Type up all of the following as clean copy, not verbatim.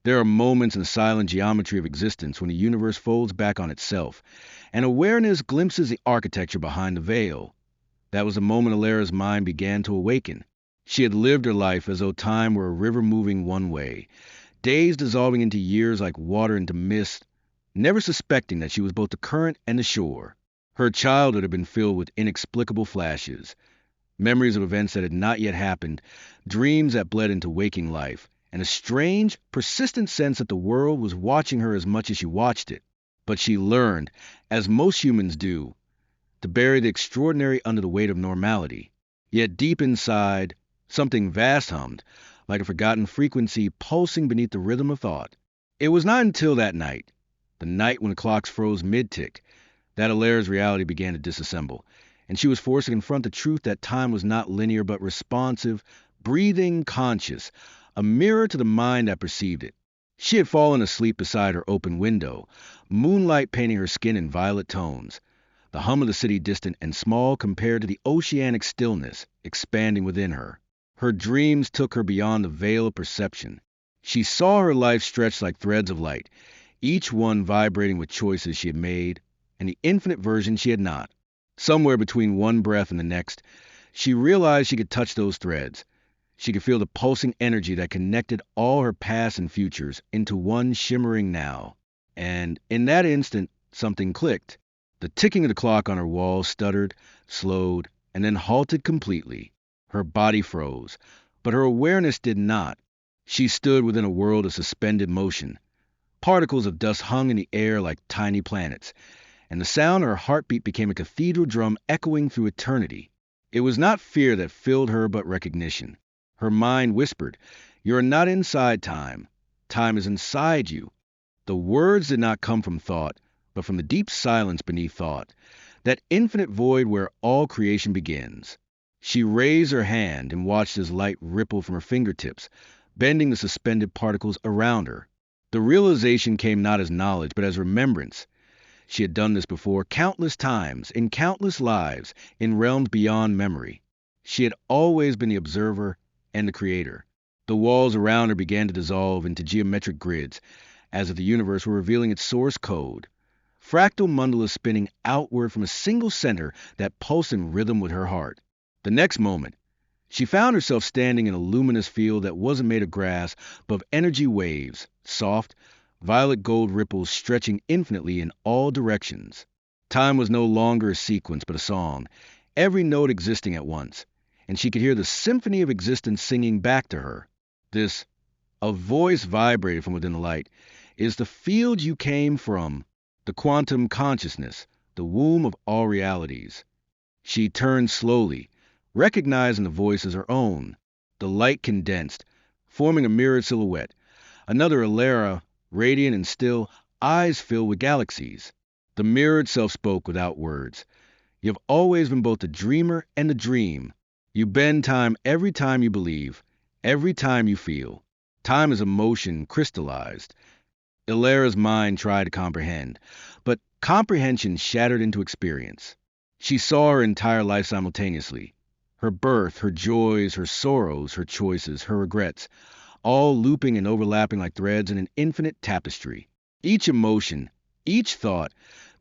There are moments in the silent geometry of existence when the universe folds back on itself, and awareness glimpses the architecture behind the veil. That was the moment Alara's mind began to awaken. She had lived her life as though time were a river moving one way, days dissolving into years like water into mist, never suspecting that she was both the current and the shore. Her childhood had been filled with inexplicable flashes, memories of events that had not yet happened, dreams that bled into waking life, and a strange, persistent sense that the world was watching her as much as she watched it. But she learned, as most humans do, to bury the extraordinary under the weight of normality. Yet deep inside, something vast hummed, like a forgotten frequency pulsing beneath the rhythm of thought. It was not until that night, the night when the clocks froze mid-tick, that Alara's reality began to disassemble, and she was forced to confront the truth that time was not linear but responsive, breathing, conscious, a mirror to the mind that perceived it. She had fallen asleep beside her open window, moonlight painting her skin in violet tones, the hum of the city distant and small compared to the oceanic stillness expanding within her. Her dreams took her beyond the veil of perception. She saw her life stretched like threads of light, each one vibrating with choices she had made and the infinite version she had not. Somewhere between one breath and the next, she realized she could touch those threads. She could feel the pulsing energy that connected all her past and futures into one shimmering now. And in that instant, something clicked. The ticking of the clock on her wall stuttered, slowed, and then halted completely. Her body froze, but her awareness did not. She stood within a world of suspended motion. Particles of dust hung in the air like tiny planets, and the sound of her heartbeat became a cathedral drum echoing through eternity. It was not fear that filled her, but recognition. Her mind whispered, "You are not inside time. Time is inside you." The words did not come from thought, but from the deep silence beneath thought, that infinite void where all creation begins. She raised her hand and watched as light rippled from her fingertips, bending the suspended particles around her. The realization came not as knowledge, but as remembrance. She had done this before countless times, in countless lives, in realms beyond memory. She had always been the observer and the creator. The walls around her began to dissolve into geometric grids, as if the universe were revealing its source code. Fractal mandalas spinning outward from a single center that pulsed in rhythm with her heart. The next moment, she found herself standing in a luminous field that wasn't made of grass, but of energy waves, soft, violet gold ripples stretching infinitely in all directions. Time was no longer a sequence, but a song, every note existing at once, and she could hear the symphony of existence singing back to her. This, a voice vibrated from within the light, is the field you came from, the quantum consciousness, the womb of all realities. She turned slowly, recognizing the voice as her own. The light condensed, forming a mirrored silhouette. Another Elara, radiant and still, eyes filled with galaxies. The mirrored self spoke without words. You have always been both the dreamer and the dream. You bend time every time you believe, every time you feel. Time is emotion crystallized. Elara's mind tried to comprehend, but comprehension shattered into experience. She saw her entire life simultaneously. Her birth, her joys, her sorrows, her choices, her regrets, all looping and overlapping like threads in an infinite tapestry. Each emotion, each thought,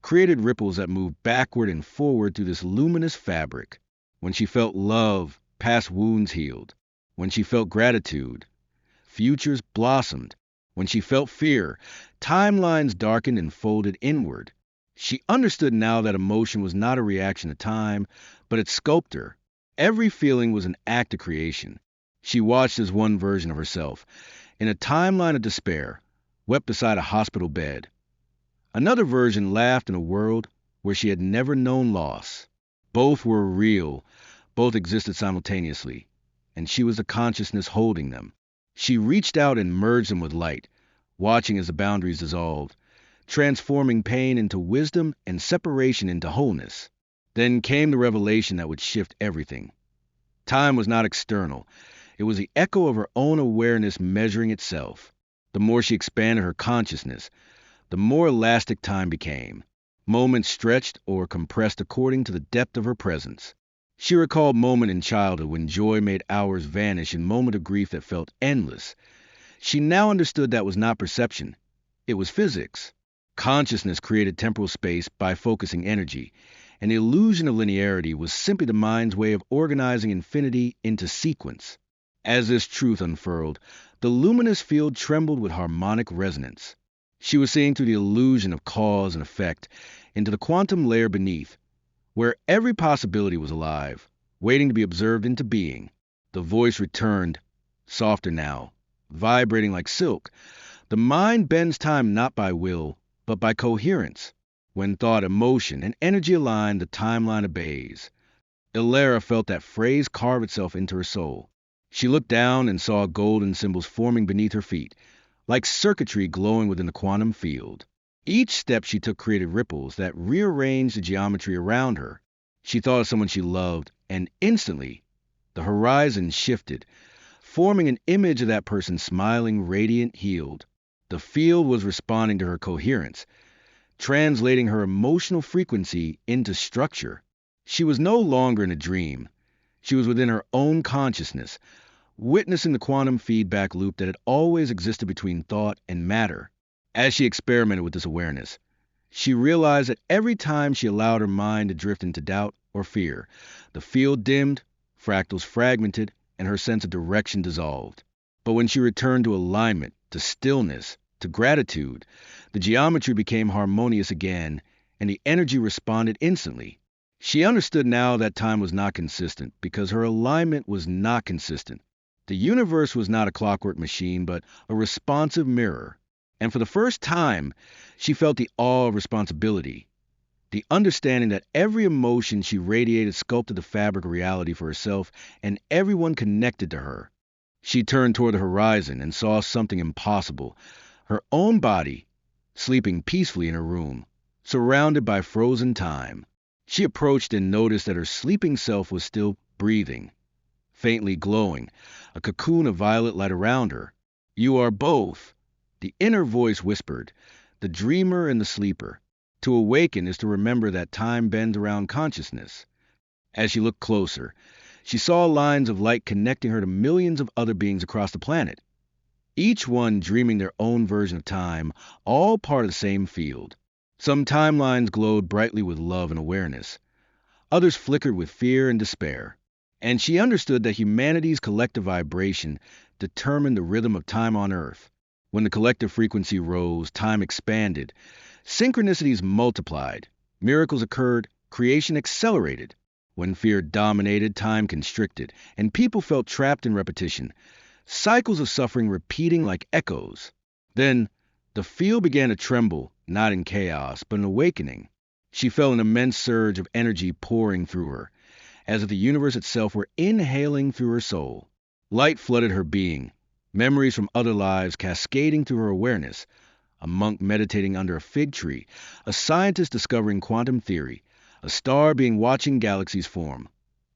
created ripples that moved backward and forward through this luminous fabric. When she felt love, past wounds healed. When she felt gratitude, futures blossomed. When she felt fear, timelines darkened and folded inward. She understood now that emotion was not a reaction to time, but its sculptor. Every feeling was an act of creation. She watched as one version of herself, in a timeline of despair, wept beside a hospital bed. Another version laughed in a world where she had never known loss. Both were real, both existed simultaneously, and she was the consciousness holding them. She reached out and merged them with light, watching as the boundaries dissolved, transforming pain into wisdom and separation into wholeness. Then came the revelation that would shift everything. Time was not external. It was the echo of her own awareness measuring itself. The more she expanded her consciousness, the more elastic time became. Moments stretched or compressed according to the depth of her presence. She recalled moment in childhood when joy made hours vanish in moment of grief that felt endless. She now understood that was not perception, it was physics. Consciousness created temporal space by focusing energy, and the illusion of linearity was simply the mind's way of organizing infinity into sequence. As this truth unfurled, the luminous field trembled with harmonic resonance. She was seeing through the illusion of cause and effect into the quantum layer beneath, where every possibility was alive, waiting to be observed into being. The voice returned, softer now, vibrating like silk. The mind bends time not by will, but by coherence. When thought, emotion, and energy align, the timeline obeys. Elara felt that phrase carve itself into her soul. She looked down and saw golden symbols forming beneath her feet, like circuitry glowing within the quantum field. Each step she took created ripples that rearranged the geometry around her. She thought of someone she loved, and instantly, the horizon shifted, forming an image of that person smiling, radiant, healed. The field was responding to her coherence, translating her emotional frequency into structure. She was no longer in a dream. She was within her own consciousness, witnessing the quantum feedback loop that had always existed between thought and matter. As she experimented with this awareness, she realized that every time she allowed her mind to drift into doubt or fear, the field dimmed, fractals fragmented, and her sense of direction dissolved. But when she returned to alignment, to stillness, to gratitude, the geometry became harmonious again, and the energy responded instantly. She understood now that time was not consistent because her alignment was not consistent. The universe was not a clockwork machine, but a responsive mirror. And for the first time, she felt the awe of responsibility, the understanding that every emotion she radiated sculpted the fabric of reality for herself and everyone connected to her. She turned toward the horizon and saw something impossible. Her own body, sleeping peacefully in her room, surrounded by frozen time. She approached and noticed that her sleeping self was still breathing, faintly glowing, a cocoon of violet light around her. "You are both," the inner voice whispered, "the dreamer and the sleeper. To awaken is to remember that time bends around consciousness." As she looked closer, she saw lines of light connecting her to millions of other beings across the planet, each one dreaming their own version of time, all part of the same field. Some timelines glowed brightly with love and awareness. Others flickered with fear and despair. And she understood that humanity's collective vibration determined the rhythm of time on Earth. When the collective frequency rose, time expanded. Synchronicities multiplied. Miracles occurred. Creation accelerated. When fear dominated, time constricted, and people felt trapped in repetition, cycles of suffering repeating like echoes. Then, the field began to tremble, not in chaos, but in awakening. She felt an immense surge of energy pouring through her, as if the universe itself were inhaling through her soul. Light flooded her being, memories from other lives cascading through her awareness. A monk meditating under a fig tree, a scientist discovering quantum theory, a star being watching galaxies form.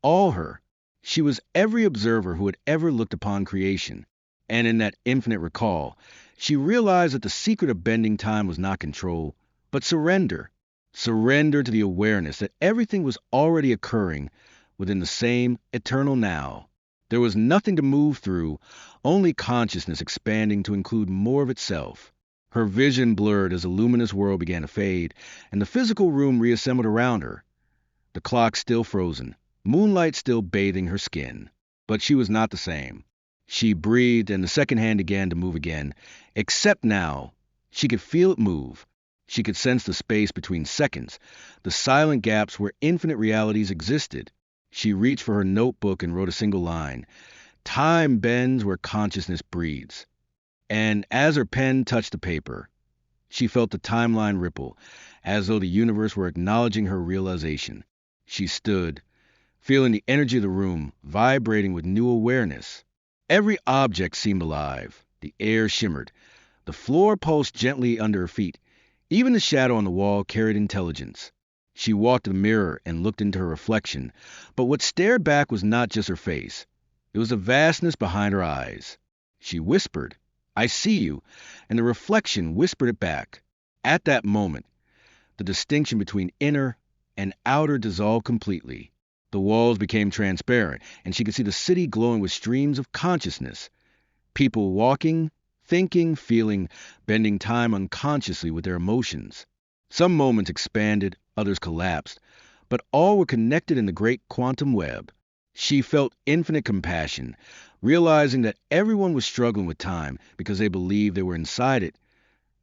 All her. She was every observer who had ever looked upon creation. And in that infinite recall, she realized that the secret of bending time was not control, but surrender. Surrender to the awareness that everything was already occurring within the same eternal now. There was nothing to move through, only consciousness expanding to include more of itself. Her vision blurred as the luminous world began to fade, and the physical room reassembled around her. The clock still frozen, moonlight still bathing her skin. But she was not the same. She breathed, and the second hand began to move again, except now. She could feel it move. She could sense the space between seconds, the silent gaps where infinite realities existed. She reached for her notebook and wrote a single line. "Time bends where consciousness breathes." And as her pen touched the paper, she felt the timeline ripple, as though the universe were acknowledging her realization. She stood, feeling the energy of the room, vibrating with new awareness. Every object seemed alive. The air shimmered. The floor pulsed gently under her feet. Even the shadow on the wall carried intelligence. She walked to the mirror and looked into her reflection, but what stared back was not just her face. It was the vastness behind her eyes. She whispered, "I see you," and the reflection whispered it back. At that moment, the distinction between inner and outer dissolved completely. The walls became transparent, and she could see the city glowing with streams of consciousness. People walking, thinking, feeling, bending time unconsciously with their emotions. Some moments expanded, others collapsed, but all were connected in the great quantum web. She felt infinite compassion, realizing that everyone was struggling with time because they believed they were inside it,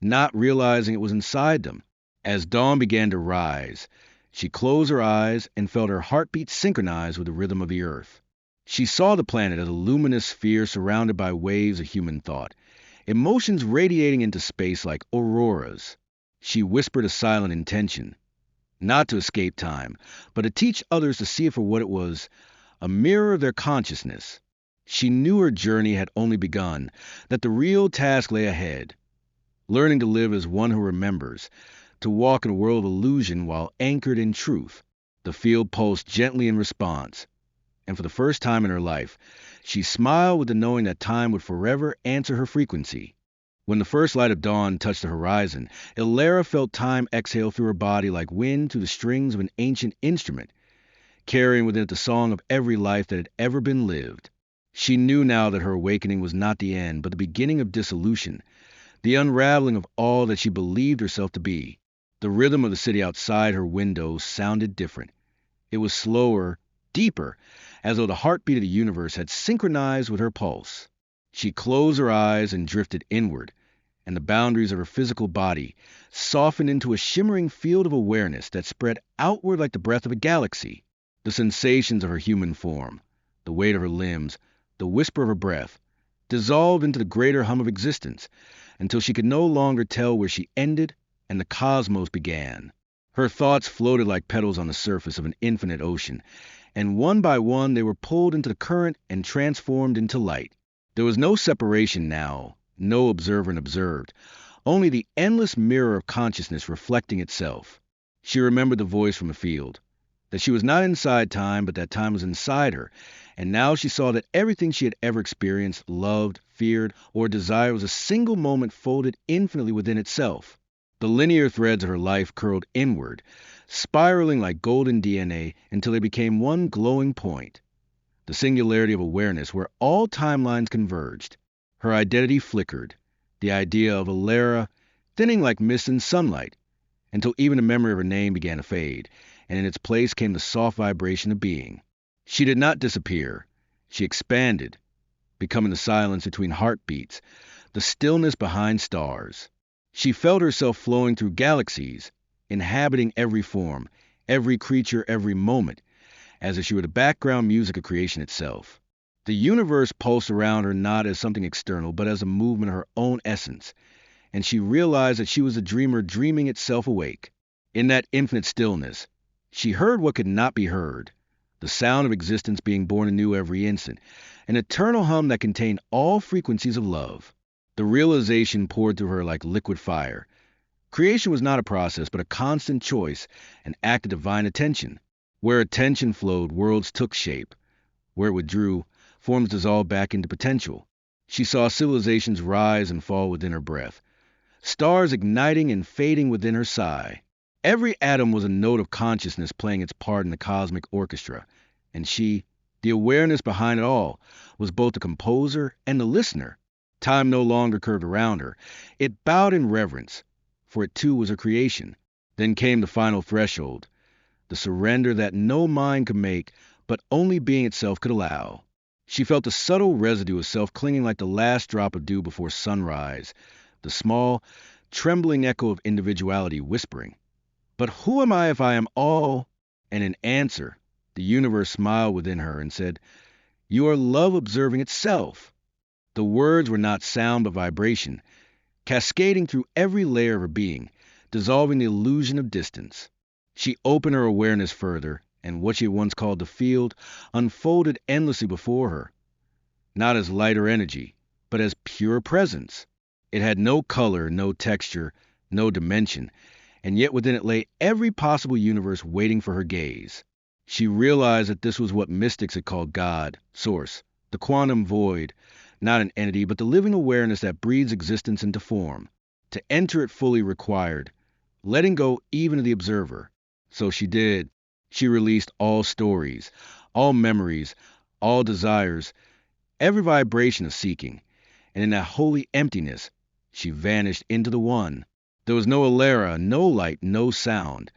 not realizing it was inside them. As dawn began to rise, she closed her eyes and felt her heartbeat synchronize with the rhythm of the earth. She saw the planet as a luminous sphere surrounded by waves of human thought, emotions radiating into space like auroras. She whispered a silent intention, not to escape time, but to teach others to see it for what it was, a mirror of their consciousness. She knew her journey had only begun, that the real task lay ahead, learning to live as one who remembers, to walk in a world of illusion while anchored in truth. The field pulsed gently in response, and for the first time in her life, she smiled with the knowing that time would forever answer her frequency. When the first light of dawn touched the horizon, Elara felt time exhale through her body like wind through the strings of an ancient instrument, carrying within it the song of every life that had ever been lived. She knew now that her awakening was not the end, but the beginning of dissolution, the unraveling of all that she believed herself to be. The rhythm of the city outside her window sounded different. It was slower, deeper, as though the heartbeat of the universe had synchronized with her pulse. She closed her eyes and drifted inward, and the boundaries of her physical body softened into a shimmering field of awareness that spread outward like the breath of a galaxy. The sensations of her human form, the weight of her limbs, the whisper of her breath, dissolved into the greater hum of existence, until she could no longer tell where she ended and the cosmos began. Her thoughts floated like petals on the surface of an infinite ocean, and one by one they were pulled into the current and transformed into light. There was no separation now, no observer and observed, only the endless mirror of consciousness reflecting itself. She remembered the voice from the field, that she was not inside time, but that time was inside her, and now she saw that everything she had ever experienced, loved, feared, or desired was a single moment folded infinitely within itself. The linear threads of her life curled inward, spiraling like golden DNA until they became one glowing point, the singularity of awareness where all timelines converged. Her identity flickered, the idea of Elara thinning like mist in sunlight, until even the memory of her name began to fade, and in its place came the soft vibration of being. She did not disappear. She expanded, becoming the silence between heartbeats, the stillness behind stars. She felt herself flowing through galaxies, inhabiting every form, every creature, every moment, as if she were the background music of creation itself. The universe pulsed around her not as something external, but as a movement of her own essence, and she realized that she was a dreamer dreaming itself awake. In that infinite stillness, she heard what could not be heard, the sound of existence being born anew every instant, an eternal hum that contained all frequencies of love. The realization poured through her like liquid fire. Creation was not a process, but a constant choice, an act of divine attention. Where attention flowed, worlds took shape. Where it withdrew, forms dissolved back into potential. She saw civilizations rise and fall within her breath, stars igniting and fading within her sigh. Every atom was a note of consciousness playing its part in the cosmic orchestra, and she, the awareness behind it all, was both the composer and the listener. Time no longer curved around her. It bowed in reverence, for it too was a creation. Then came the final threshold, the surrender that no mind could make, but only being itself could allow. She felt the subtle residue of self clinging like the last drop of dew before sunrise, the small, trembling echo of individuality whispering, "But who am I if I am all?" And in answer, the universe smiled within her and said, "You are love observing itself." The words were not sound but vibration, cascading through every layer of her being, dissolving the illusion of distance. She opened her awareness further, and what she had once called the field unfolded endlessly before her, not as light or energy, but as pure presence. It had no color, no texture, no dimension, and yet within it lay every possible universe waiting for her gaze. She realized that this was what mystics had called God, Source, the quantum void, not an entity, but the living awareness that breathes existence into form. To enter it fully required letting go even of the observer. So she did. She released all stories, all memories, all desires, every vibration of seeking, and in that holy emptiness, she vanished into the One. There was no Elara, no light, no sound,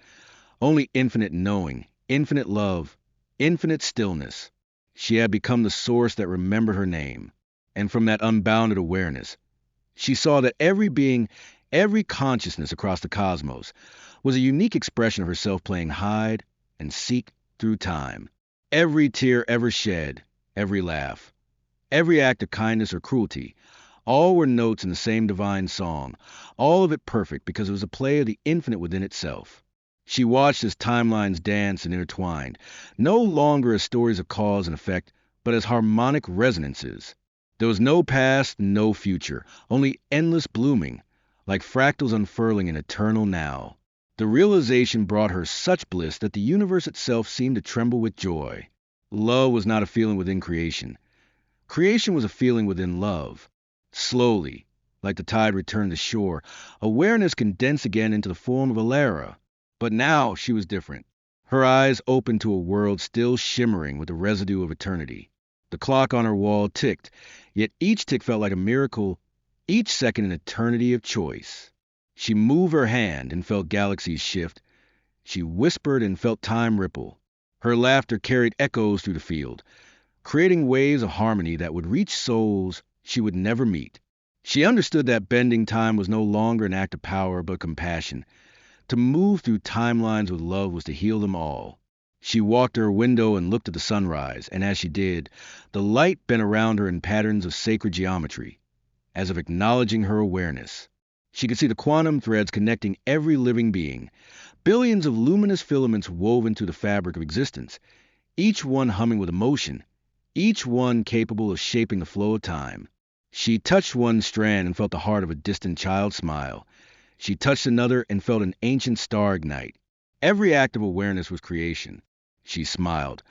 only infinite knowing, infinite love, infinite stillness. She had become the source that remembered her name, and from that unbounded awareness, she saw that every being, every consciousness across the cosmos, was a unique expression of herself playing hide and seek through time. Every tear ever shed, every laugh, every act of kindness or cruelty, all were notes in the same divine song, all of it perfect because it was a play of the infinite within itself. She watched as timelines danced and intertwined, no longer as stories of cause and effect, but as harmonic resonances. There was no past, no future, only endless blooming, like fractals unfurling in eternal now. The realization brought her such bliss that the universe itself seemed to tremble with joy. Love was not a feeling within creation. Creation was a feeling within love. Slowly, like the tide returned to shore, awareness condensed again into the form of Elara. But now she was different. Her eyes opened to a world still shimmering with the residue of eternity. The clock on her wall ticked, yet each tick felt like a miracle, each second an eternity of choice. She moved her hand and felt galaxies shift. She whispered and felt time ripple. Her laughter carried echoes through the field, creating waves of harmony that would reach souls she would never meet. She understood that bending time was no longer an act of power but compassion. To move through timelines with love was to heal them all. She walked to her window and looked at the sunrise, and as she did, the light bent around her in patterns of sacred geometry, as if acknowledging her awareness. She could see the quantum threads connecting every living being, billions of luminous filaments woven through the fabric of existence, each one humming with emotion, each one capable of shaping the flow of time. She touched one strand and felt the heart of a distant child smile. She touched another and felt an ancient star ignite. Every act of awareness was creation. She smiled,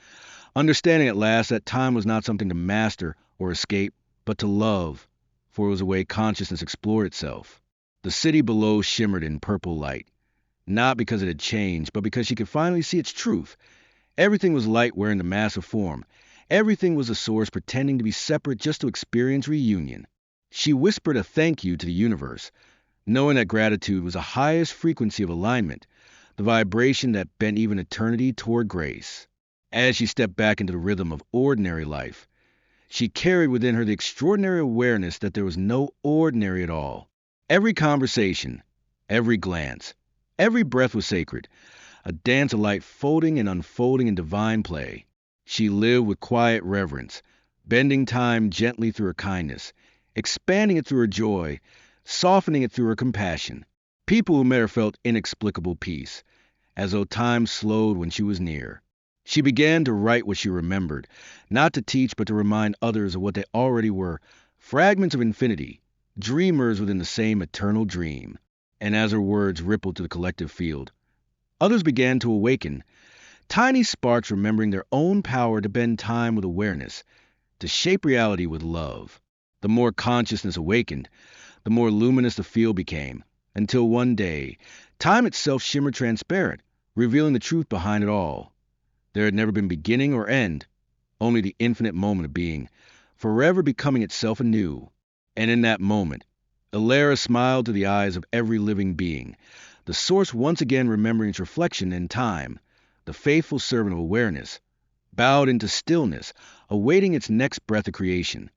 understanding at last that time was not something to master or escape, but to love, for it was a way consciousness explored itself. The city below shimmered in purple light, not because it had changed, but because she could finally see its truth. Everything was light wearing the massive form. Everything was a source pretending to be separate just to experience reunion. She whispered a thank you to the universe, knowing that gratitude was the highest frequency of alignment, the vibration that bent even eternity toward grace. As she stepped back into the rhythm of ordinary life, she carried within her the extraordinary awareness that there was no ordinary at all. Every conversation, every glance, every breath was sacred, a dance of light folding and unfolding in divine play. She lived with quiet reverence, bending time gently through her kindness, expanding it through her joy, softening it through her compassion. People who met her felt inexplicable peace, as though time slowed when she was near. She began to write what she remembered, not to teach but to remind others of what they already were, fragments of infinity, dreamers within the same eternal dream. And as her words rippled to the collective field, others began to awaken, tiny sparks remembering their own power to bend time with awareness, to shape reality with love. The more consciousness awakened, the more luminous the field became, until one day, time itself shimmered transparent, revealing the truth behind it all. There had never been beginning or end, only the infinite moment of being, forever becoming itself anew. And in that moment, Elara smiled to the eyes of every living being, the source once again remembering its reflection in time, the faithful servant of awareness, bowed into stillness, awaiting its next breath of creation.